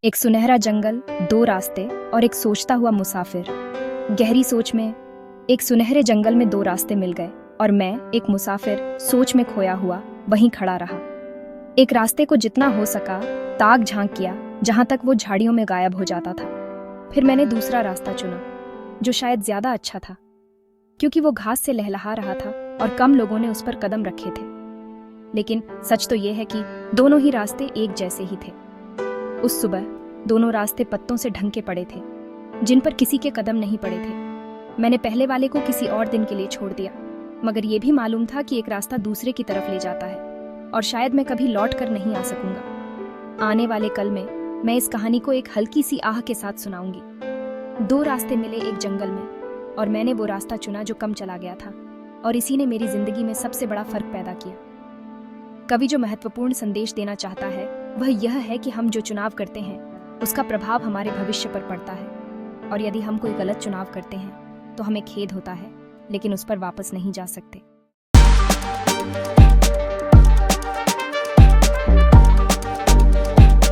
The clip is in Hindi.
एक सुनहरा जंगल, दो रास्ते और एक सोचता हुआ मुसाफिर। गहरी सोच में एक सुनहरे जंगल में दो रास्ते मिल गए और मैं एक मुसाफिर सोच में खोया हुआ वहीं खड़ा रहा। एक रास्ते को जितना हो सका ताक झांक किया, जहां तक वो झाड़ियों में गायब हो जाता था। फिर मैंने दूसरा रास्ता चुना जो शायद ज्यादा अच्छा था, क्योंकि वो घास से लहलहा रहा था और कम लोगों ने उस पर कदम रखे थे। लेकिन सच तो ये है कि दोनों ही रास्ते एक जैसे ही थे। उस सुबह दोनों रास्ते पत्तों से ढंके पड़े थे, जिन पर किसी के कदम नहीं पड़े थे। मैंने पहले वाले को किसी और दिन के लिए छोड़ दिया, मगर यह भी मालूम था कि एक रास्ता दूसरे की तरफ ले जाता है और शायद मैं कभी लौट कर नहीं आ सकूंगा। आने वाले कल में मैं इस कहानी को एक हल्की सी आह के साथ सुनाऊंगी। दो रास्ते मिले एक जंगल में और मैंने वो रास्ता चुना जो कम चला गया था, और इसी ने मेरी जिंदगी में सबसे बड़ा फर्क पैदा किया। कवि जो महत्वपूर्ण संदेश देना चाहता है वह यह है कि हम जो चुनाव करते हैं उसका प्रभाव हमारे भविष्य पर पड़ता है, और यदि हम कोई गलत चुनाव करते हैं तो हमें खेद होता है, लेकिन उस पर वापस नहीं जा सकते।